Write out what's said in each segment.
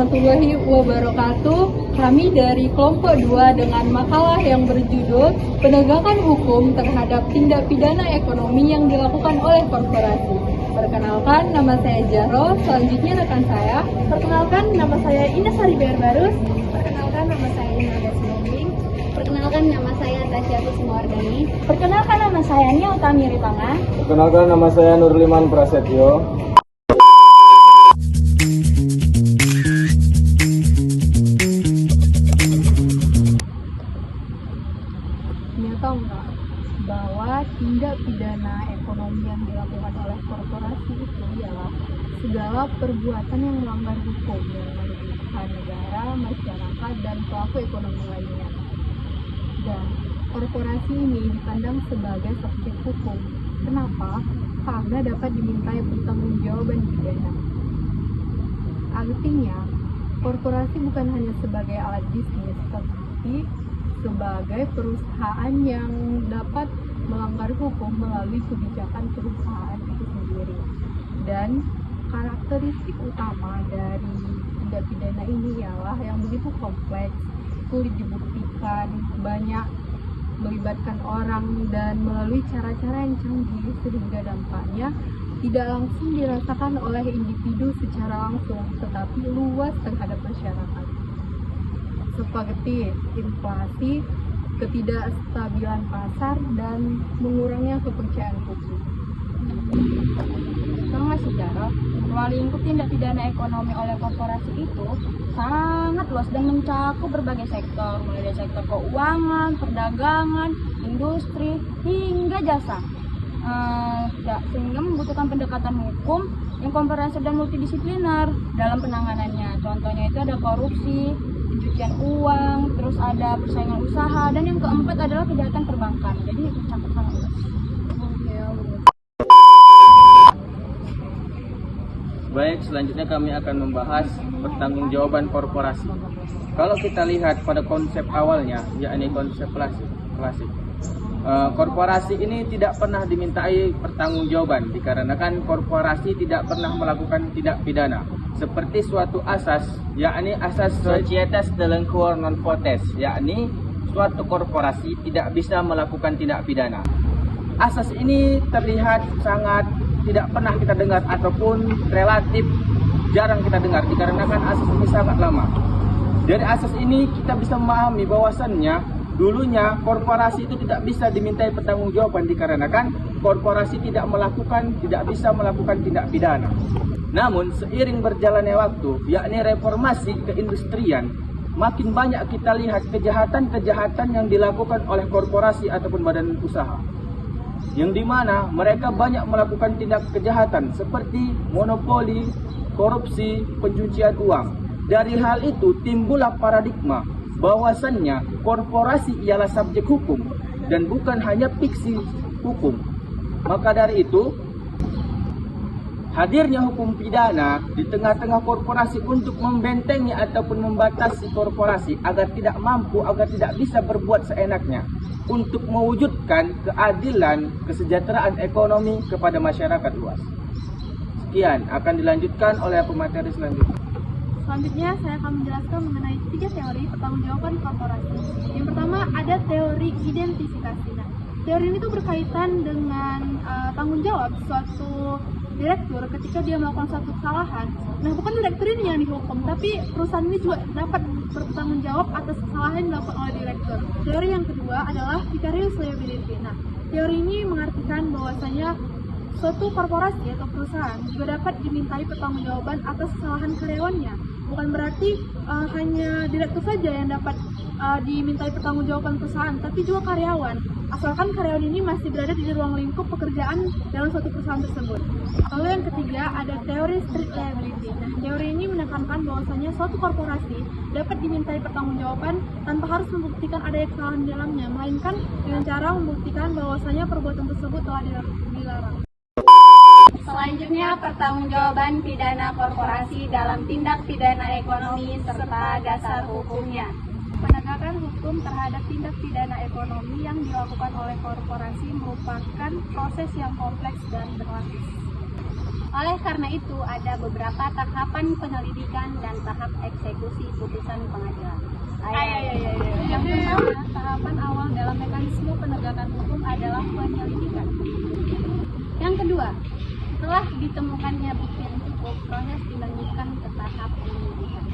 warahmatullahi wabarakatuh. Kami dari kelompok 2 dengan makalah yang berjudul Penegakan Hukum Terhadap Tindak Pidana Ekonomi yang Dilakukan oleh Korporasi. Perkenalkan, nama saya Jaro, selanjutnya rekan saya. Perkenalkan, nama saya Ines Haribayar Barus. Perkenalkan, nama saya Inada Silombing. Perkenalkan, nama saya Tasya Kusumawardani. Perkenalkan, nama saya Nia Utami Ripanga. Perkenalkan, nama saya Nurliman Prasetyo. Tahu nggak bahwa tindak pidana ekonomi yang dilakukan oleh korporasi itu ialah segala perbuatan yang melanggar hukum yang merugikan negara, masyarakat, dan pelaku ekonomi lainnya. Dan korporasi ini dipandang sebagai subjek hukum. Kenapa? Karena dapat dimintai pertanggungjawaban pidana. Artinya, korporasi bukan hanya sebagai alat bisnis, tapi sebagai perusahaan yang dapat melanggar hukum melalui kebijakan perusahaan itu sendiri. Dan karakteristik utama dari tindak pidana ini ialah yang begitu kompleks, sulit dibuktikan, banyak melibatkan orang dan melalui cara-cara yang canggih sehingga dampaknya tidak langsung dirasakan oleh individu secara langsung, tetapi luas terhadap masyarakat. Seperti inflasi, ketidakstabilan pasar, dan mengurangnya kepercayaan publik. Sama sejarah, ruang lingkup tindak pidana ekonomi oleh korporasi itu sangat luas dan mencakup berbagai sektor, mulai dari sektor keuangan, perdagangan, industri, hingga jasa. Sehingga membutuhkan pendekatan hukum yang komprehensif dan multidisipliner dalam penanganannya. Contohnya itu ada korupsi, pencucian uang, terus ada persaingan usaha, dan yang keempat adalah kejahatan perbankan. Jadi cakup sangat luas. Baik, selanjutnya kami akan membahas pertanggungjawaban korporasi. Kalau kita lihat pada konsep awalnya, yakni konsep klasik. Korporasi ini tidak pernah dimintai pertanggungjawaban dikarenakan korporasi tidak pernah melakukan tindak pidana seperti suatu asas, yakni asas Societas Delinquor Non Potest, yakni suatu korporasi tidak bisa melakukan tindak pidana. Asas ini terlihat sangat tidak pernah kita dengar ataupun relatif jarang kita dengar dikarenakan asas ini sangat lama. Dari asas ini kita bisa memahami bahwasannya dulunya korporasi itu tidak bisa dimintai pertanggungjawaban dikarenakan korporasi tidak bisa melakukan tindak pidana. Namun seiring berjalannya waktu, yakni reformasi keindustrian, makin banyak kita lihat kejahatan-kejahatan yang dilakukan oleh korporasi ataupun badan usaha. Yang dimana mereka banyak melakukan tindak kejahatan seperti monopoli, korupsi, pencucian uang. Dari hal itu timbullah paradigma bahwasannya korporasi ialah subjek hukum dan bukan hanya fiksi hukum. Maka dari itu, hadirnya hukum pidana di tengah-tengah korporasi untuk membentengi ataupun membatasi korporasi agar tidak bisa berbuat seenaknya untuk mewujudkan keadilan, kesejahteraan ekonomi kepada masyarakat luas. Sekian akan dilanjutkan oleh pemateri selanjutnya. Selanjutnya saya akan menjelaskan mengenai 3 teori pertanggungjawaban korporasi. Yang pertama ada teori identifikasi. Nah, teori ini tuh berkaitan dengan tanggung jawab suatu direktur ketika dia melakukan suatu kesalahan. Nah, bukan direktur ini yang dihukum, tapi perusahaan ini juga dapat bertanggung jawab atas kesalahan yang dilakukan oleh direktur. Teori yang kedua adalah vicarious liability. Nah, teori ini mengartikan bahwasanya suatu korporasi atau perusahaan juga dapat dimintai pertanggungjawaban atas kesalahan karyawannya. Bukan berarti hanya direktur saja yang dapat dimintai pertanggungjawaban perusahaan, tapi juga karyawan. Asalkan karyawan ini masih berada di ruang lingkup pekerjaan dalam suatu perusahaan tersebut. Lalu yang ketiga ada teori strict liability. Nah, teori ini menekankan bahwasanya suatu korporasi dapat dimintai pertanggungjawaban tanpa harus membuktikan adanya kesalahan di dalamnya, melainkan dengan cara membuktikan bahwasanya perbuatan tersebut telah dilarang. Selanjutnya, pertanggungjawaban pidana korporasi dalam tindak pidana ekonomi serta dasar hukumnya. Penegakan hukum terhadap tindak pidana ekonomi yang dilakukan oleh korporasi merupakan proses yang kompleks dan berlapis. Oleh karena itu, ada beberapa tahapan penyelidikan dan tahap eksekusi putusan pengadilan. Yang pertama, tahapan awal dalam mekanisme penegakan hukum adalah penyelidikan. Yang kedua, setelah ditemukannya bukti yang cukup, proses dilanjutkan ke tahap penyidikan.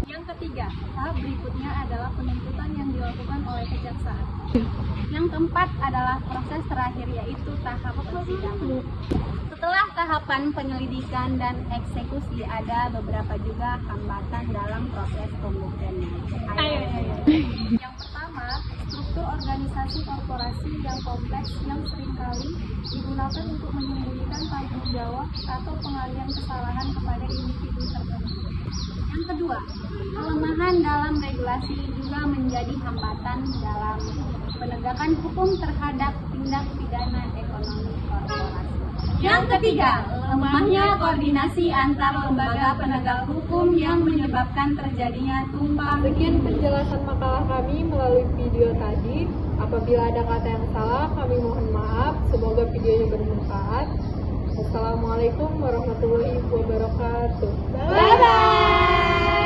Yang ketiga, tahap berikutnya adalah penuntutan yang dilakukan oleh kejaksaan. Yang keempat adalah proses terakhir, yaitu tahap persidangan. Setelah tahapan penyelidikan dan eksekusi, ada beberapa juga hambatan dalam proses pembuktiannya. Yang pertama, struktur organisasi korporasi yang kompleks yang seringkali digunakan untuk menyembunyikan tanggung jawab atau pengalihan kesalahan kepada individu tertentu. Yang kedua, kelemahan dalam regulasi juga menjadi hambatan dalam penegakan hukum terhadap tindak pidana ekonomi korporasi. Yang ketiga, lemahnya koordinasi antar lembaga penegak hukum yang menyebabkan terjadinya tumpang Sekian penjelasan makalah kami melalui video tadi. Apabila ada kata yang salah, kami mohon maaf. Semoga videonya bermanfaat. Wassalamualaikum warahmatullahi wabarakatuh. Bye-bye!